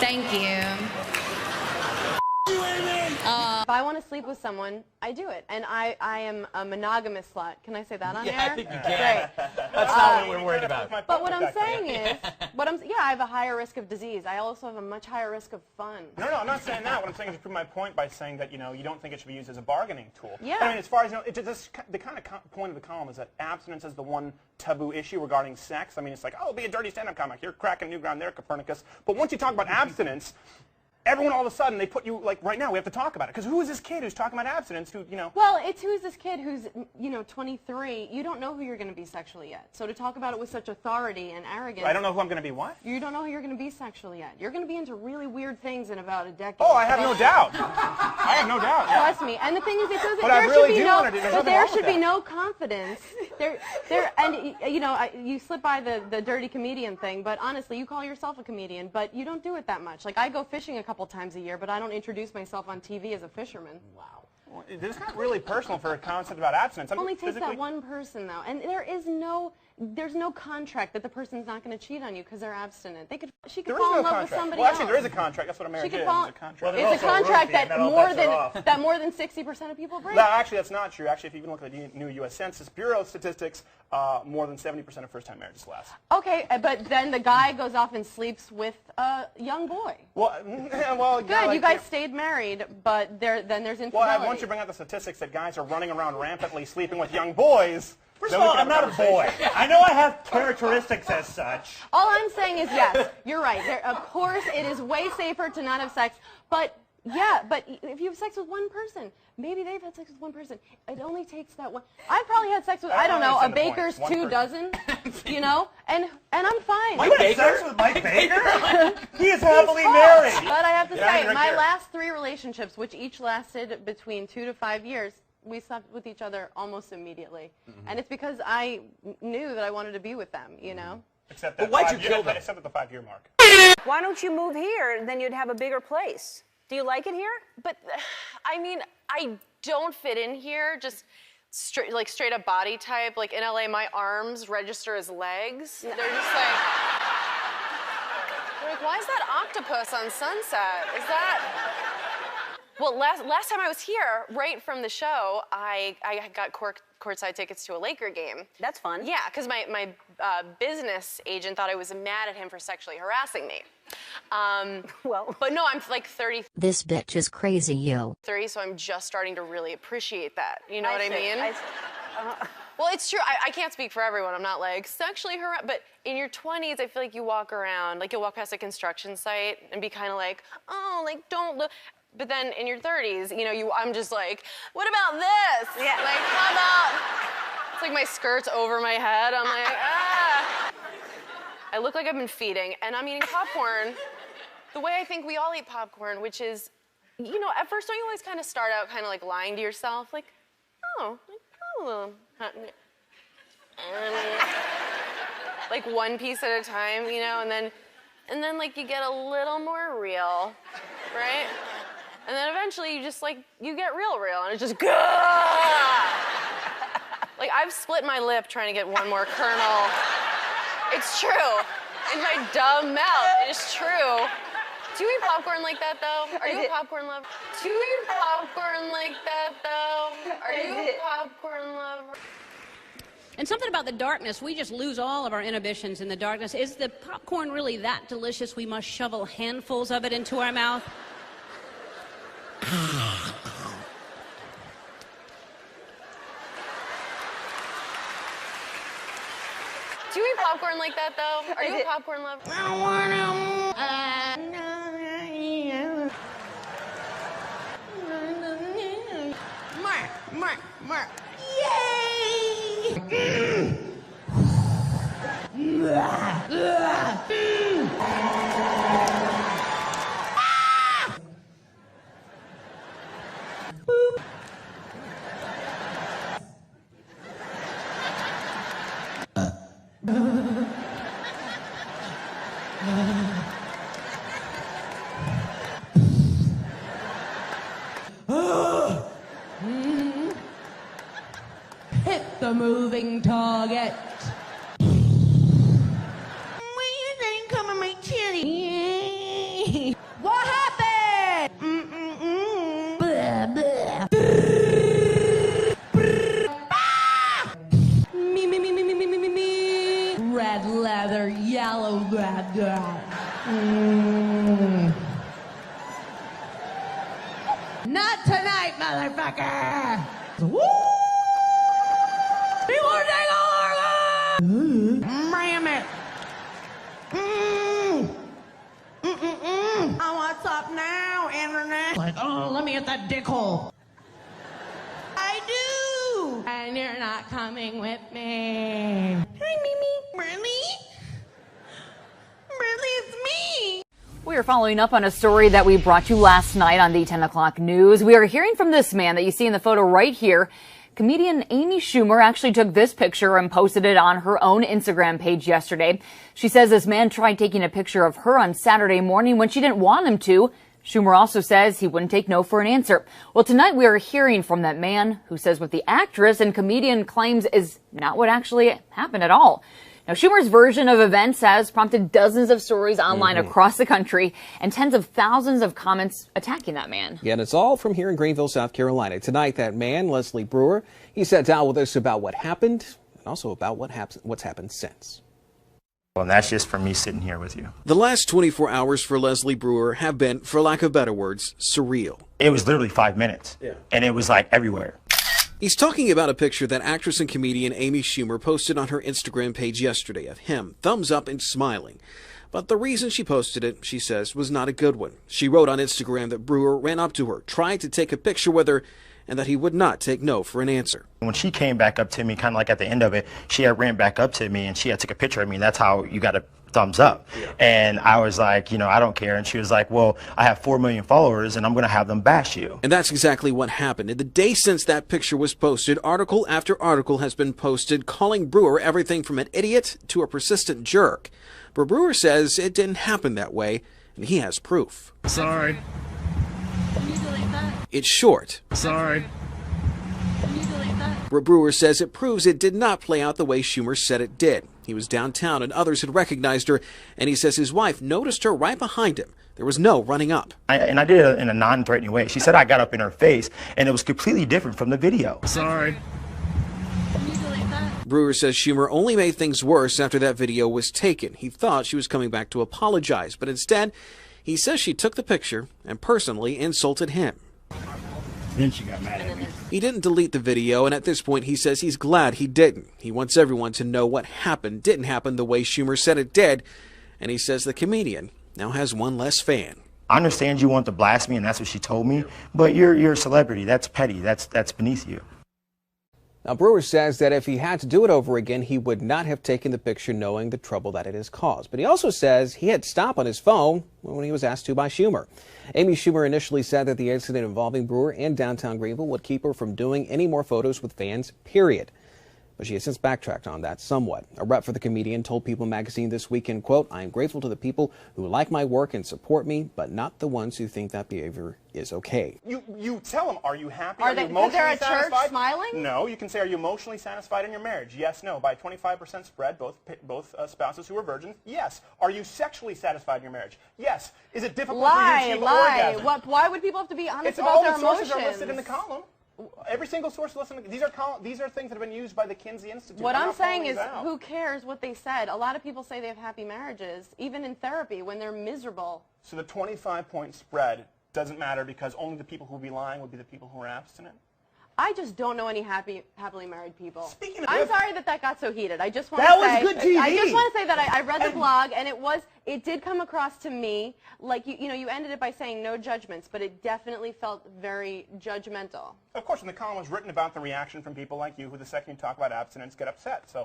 Thank you. If I want to sleep with someone, I do it. And I am a monogamous slut. Can I say that on air? Yeah, I think you can. Great. That's not what we're worried about. But what I'm saying is, I have a higher risk of disease. I also have a much higher risk of fun. No, I'm not saying that. What I'm saying is to prove my point by saying that, you don't think it should be used as a bargaining tool. Yeah. But, I mean, as far as, the kind of point of the column is that abstinence is the one taboo issue regarding sex. I mean, it's like, oh, be a dirty stand-up comic. You're cracking new ground there, Copernicus. But once you talk about abstinence, everyone all of a sudden, they put you, like, right now, we have to talk about it. Because who is this kid who's talking about abstinence who, Well, it's who's this kid who's, 23. You don't know who you're going to be sexually yet. So to talk about it with such authority and arrogance. I don't know who I'm going to be what? You don't know who you're going to be sexually yet. You're going to be into really weird things in about a decade. Oh, I have no doubt. I have no doubt. Yeah. Trust me. And the thing is, it doesn't. But I really do want to do. But there should be no confidence. You slip by the dirty comedian thing. But honestly, you call yourself a comedian, but you don't do it that much. Like I go fishing a couple times a year, but I don't introduce myself on TV as a fisherman. Wow. Well, it's not really personal for a concept about abstinence. It only takes that one person, though, and there's no contract that the person's not going to cheat on you because they're abstinent. She could fall in love with somebody else. Well, actually, there is a contract. That's what a marriage is. It's a contract. Well, it's a contract that more than 60% of people break. No, actually, that's not true. Actually, if you even look at the new U.S. Census Bureau statistics, more than 70% of first-time marriages last. Okay, but then the guy goes off and sleeps with a young boy. Well, good. You guys stayed married, but then there's infidelity. Well, once you bring out the statistics that guys are running around rampantly sleeping with young boys. First of all, I'm not a boy. I know I have characteristics as such. All I'm saying is, yes, you're right. Of course, it is way safer to not have sex, but yeah, but if you have sex with one person, maybe they've had sex with one person. It only takes that one. I've probably had sex with, I don't know, a baker's 2 dozen, and I'm fine. You had sex with Mike Baker? He is happily married. But I have to say, my last 3 relationships, which each lasted between 2 to 5 years, we slept with each other almost immediately. And it's because I knew that I wanted to be with them, Except that why'd you kill them? Except at the 5-year mark. Why don't you move here, and then you'd have a bigger place? Do you like it here? But, I mean, I don't fit in here, just straight up body type. Like in LA, my arms register as legs. They're just like, why is that octopus on Sunset? Is that? Well, last time I was here, right from the show, I got courtside tickets to a Laker game. That's fun. Yeah, because my business agent thought I was mad at him for sexually harassing me. But no, I'm like 30. This bitch is crazy, yo. 30, so I'm just starting to really appreciate that. You know what I mean? Well, it's true. I can't speak for everyone. I'm not like sexually harassed, but in your 20s, I feel like you walk around, like you'll walk past a construction site and be kind of like, oh, like don't look. But then in your 30s, I'm just like, what about this? Yeah. Like, how about, it's like my skirt's over my head. I'm like, ah. I look like I've been feeding, and I'm eating popcorn the way I think we all eat popcorn, which is, at first don't you always kind of start out kind of like lying to yourself? Like, oh, like one piece at a time, and then like you get a little more real, right? And then eventually you just you get real, and it's just, like I've split my lip trying to get one more kernel. It's true. In my dumb mouth, it's true. Do you eat popcorn like that, though? Are you a popcorn lover? Do you eat popcorn like that, though? Are you a popcorn lover? And something about the darkness, we just lose all of our inhibitions in the darkness. Is the popcorn really that delicious we must shovel handfuls of it into our mouth? Do you eat popcorn like that, though? Are you a popcorn lover? I don't want Mark. Yay! Hit the moving target. When you think come and make chili. leather, yellow leather. Not tonight, motherfucker. Woo! You wanna take a ram it. Oh, what's up now, internet? Like, oh, let me hit that dick hole. I do. And you're not coming with me. Hi, Mimi. Really? Really, it's me. We are following up on a story that we brought you last night on the 10 o'clock news. We are hearing from this man that you see in the photo right here. Comedian Amy Schumer actually took this picture and posted it on her own Instagram page yesterday. She says this man tried taking a picture of her on Saturday morning when she didn't want him to. Schumer also says he wouldn't take no for an answer. Well, tonight we are hearing from that man who says what the actress and comedian claims is not what actually happened at all. Now, Schumer's version of events has prompted dozens of stories online across the country and tens of thousands of comments attacking that man. Yeah, and it's all from here in Greenville, South Carolina. Tonight, that man, Leslie Brewer, he sat down with us about what happened and also about what's happened since. Well, and that's just for me sitting here with you. The last 24 hours for Leslie Brewer have been, for lack of better words, surreal. It was literally 5 minutes, and it was like everywhere. He's talking about a picture that actress and comedian Amy Schumer posted on her Instagram page yesterday of him, thumbs up and smiling. But the reason she posted it, she says, was not a good one. She wrote on Instagram that Brewer ran up to her, tried to take a picture with her, and that he would not take no for an answer. When she came back up to me, kind of like at the end of it, she had ran back up to me and she had took a picture of me. That's how you got a thumbs up. And I was like, you know, I don't care. And she was like, well, I have 4 million followers and I'm going to have them bash you. And that's exactly what happened. In the day since that picture was posted, article after article has been posted calling Brewer everything from an idiot to a persistent jerk. But Brewer says it didn't happen that way, and he has proof. Sorry. Can you delete that? It's short. Sorry. Can you delete that? Brewer says it proves it did not play out the way Schumer said it did. He was downtown and others had recognized her, and he says his wife noticed her right behind him. There was no running up. And I did it in a non-threatening way. She said I got up in her face, and it was completely different from the video. Sorry. Can you delete that? Brewer says Schumer only made things worse after that video was taken. He thought she was coming back to apologize, but instead, he says she took the picture and personally insulted him. Then she got mad at me. He didn't delete the video, and at this point he says he's glad he didn't. He wants everyone to know what happened didn't happen the way Schumer said it did, and he says the comedian now has one less fan. I understand you want to blast me, and that's what she told me, but you're a celebrity. That's petty. That's beneath you. Now, Brewer says that if he had to do it over again, he would not have taken the picture knowing the trouble that it has caused. But he also says he had stopped on his phone when he was asked to by Schumer. Amy Schumer initially said that the incident involving Brewer in downtown Greenville would keep her from doing any more photos with fans, period. But she has since backtracked on that somewhat. A rep for the comedian told People magazine this weekend, quote, "I am grateful to the people who like my work and support me, but not the ones who think that behavior is okay." You tell them, are you happy? Are they, you emotionally they're at satisfied? church smiling? No, you can say, are you emotionally satisfied in your marriage? Yes, no. By 25% spread, both spouses who are virgins, yes. Are you sexually satisfied in your marriage? Yes. Is it difficult for you to achieve orgasm? Why would people have to be honest about their emotions? All the sources are listed in the column. Every single source listed. These are things that have been used by the Kinsey Institute. What I'm saying is, who cares what they said? A lot of people say they have happy marriages, even in therapy, when they're miserable. So the 25-point spread doesn't matter because only the people who would be lying would be the people who are abstinent? I just don't know any happily married people. Speaking of I'm sorry that got so heated. I just want that to say was good TV. I just want to say that I read the blog and it did come across to me like you ended it by saying no judgments, but it definitely felt very judgmental. Of course, when the column was written about the reaction from people like you who the second you talk about abstinence get upset. So